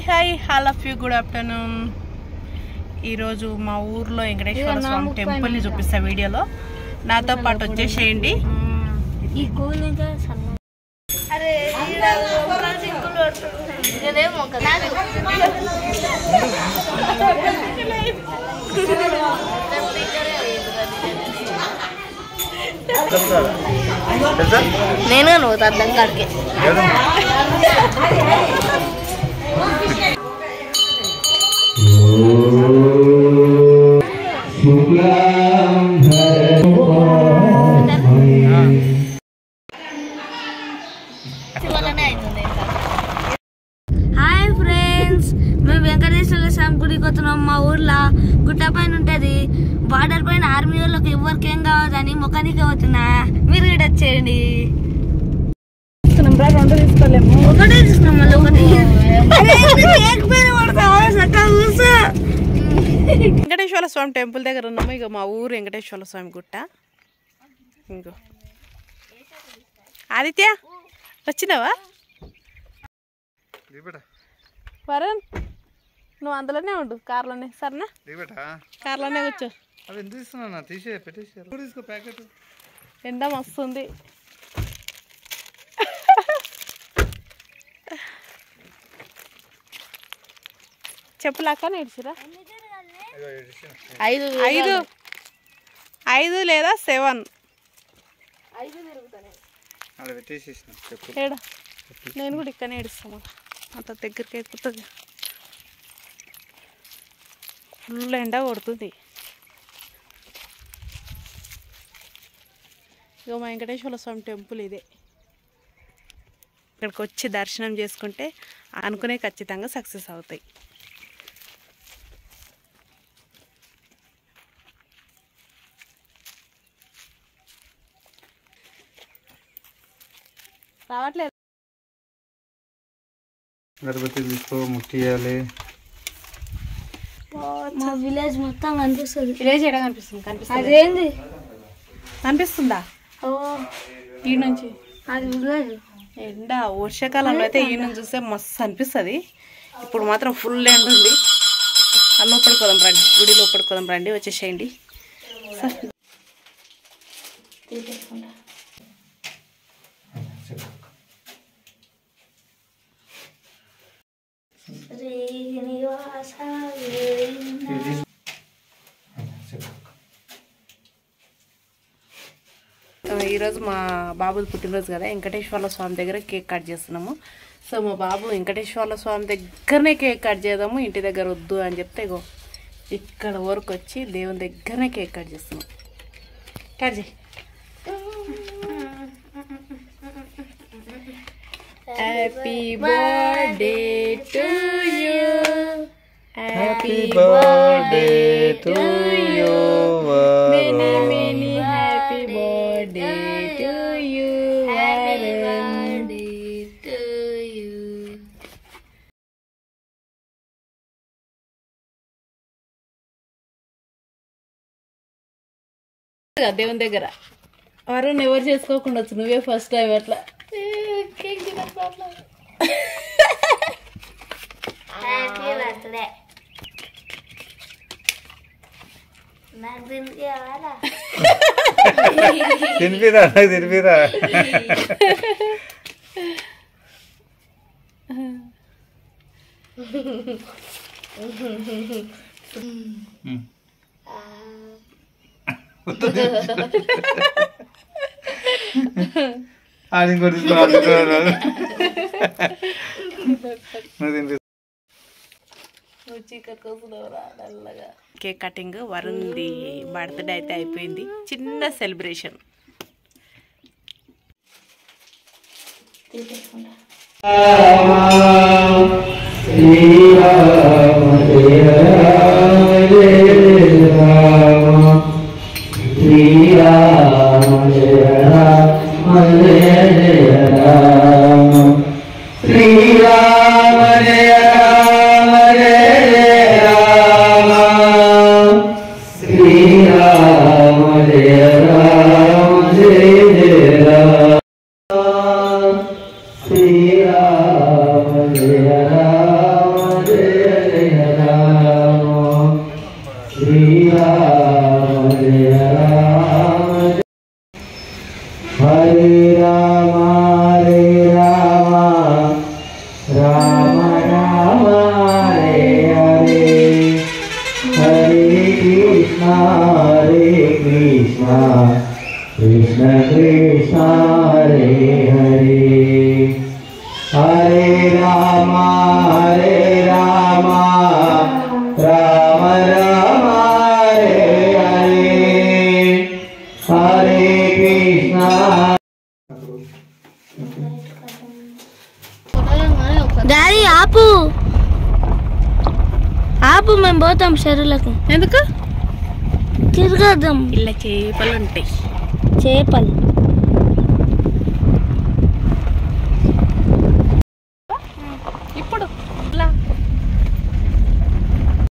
Hi all of you good afternoon. ఈరోజు మా ఊర్లో వెంకటేశ్వర స్వామి టెంపుల్ని చూపిస్తా వీడియోలో. నాతో పాటు వచ్చేసేయండి. నేను నువ్వు అర్థం కాడికి హాయ్ ఫ్రెండ్స్, మేము వెంకటేశ్వర స్వామి గుడికి వస్తున్నాం. మా ఊర్లో గుట్ట పైన ఉంటది. బార్డర్ పైన ఆర్మీ వాళ్ళకి ఎవరికి ఏం కావద్దని ముఖానికి అవుతున్నా. మీరు కూడా వచ్చేయండి. రెండు తీసుకోలేము, ఒకటే తీసుకున్నాం. మళ్ళీ ఒకటి వెంకటేశ్వర స్వామి టెంపుల్ దగ్గర ఉన్నాము. ఇక మా ఊరు వెంకటేశ్వర స్వామి గుట్ట. ఇంకో ఆదిత్య వచ్చినావా? వరుణ్ నువ్వు అందులోనే ఉండు, కార్లోనే. సరేనా? కార్లోనే కూర్చో. ఎండ మస్తుంది. చెప్పులాక నేర్చిరా? 5 లేదా 7 ఏడా? నేను కూడా ఇక్కడనే ఏడుస్తాను. అంత దగ్గరికి ఎక్కుతుంది. ఫుల్ ఎండ కొడుతుంది. ఇక మా వెంకటేశ్వర స్వామి టెంపుల్ ఇదే. ఇక్కడికి వచ్చి దర్శనం చేసుకుంటే అనుకునే ఖచ్చితంగా సక్సెస్ అవుతాయి. రావట్లేదు. గణపతి తీసుకో, ముట్టియాలి. మా విలేజ్ మొత్తం కనిపిస్తుంది. విలేజ్ ఎక్కడ కనిపిస్తుంది? కనిపిస్తుంది. అదేంది కనిపిస్తుందా? ఈ నుంచి అది విలేజ్. ఎండ వర్షాకాలంలో అయితే ఈ నుంచి చూస్తే మస్తు అనిపిస్తుంది. ఇప్పుడు మాత్రం ఫుల్ ఎండ ఉంది. లోపలికి పోదాం రండి, గుడి లోపలికి పోదాం రండి, వచ్చేసేయండి. ఈరోజు మా బాబుది పుట్టినరోజు కదా, వెంకటేశ్వర స్వామి దగ్గర కేక్ కట్ చేస్తున్నాము. సో మా బాబు వెంకటేశ్వర స్వామి దగ్గరనే కేక్ కట్ చేద్దాము, ఇంటి దగ్గర వద్దు అని చెప్తే ఇగో ఇక్కడ వరకు వచ్చి దేవుని దగ్గరనే కేక్ కట్ చేస్తున్నాం. కట్ చేయి. Happy birthday to you, happy birthday to you, many many happy birthday to you, happy birthday to you. దేవుని దగ్గర వరుణ్ ఎవరు చేసుకోకుండా వచ్చు, నువ్వే ఫస్ట్ టైం. అట్లా కేక్ తినట్లా. Happy birthday. తినిపిరా, తినిపిరా. అది ఇంకోటి కేక్ కటింగ్ వరుణ్ది బర్త్డే అయితే అయిపోయింది. చిన్న సెలబ్రేషన్. రామ రామ హరే హరే హరే కృష్ణ కృష్ణ కృష్ణ హరే హరే హరే రామ రామ రామ హరే హరే హరే కృష్ణ. డాడీ ఆపు ఆపు, మేము పోతాం చెరువులకు. ఎందుకు? తిరగద్దాం. ఇలా చేపలు ఉంటాయి. చేపలు ఇప్పుడు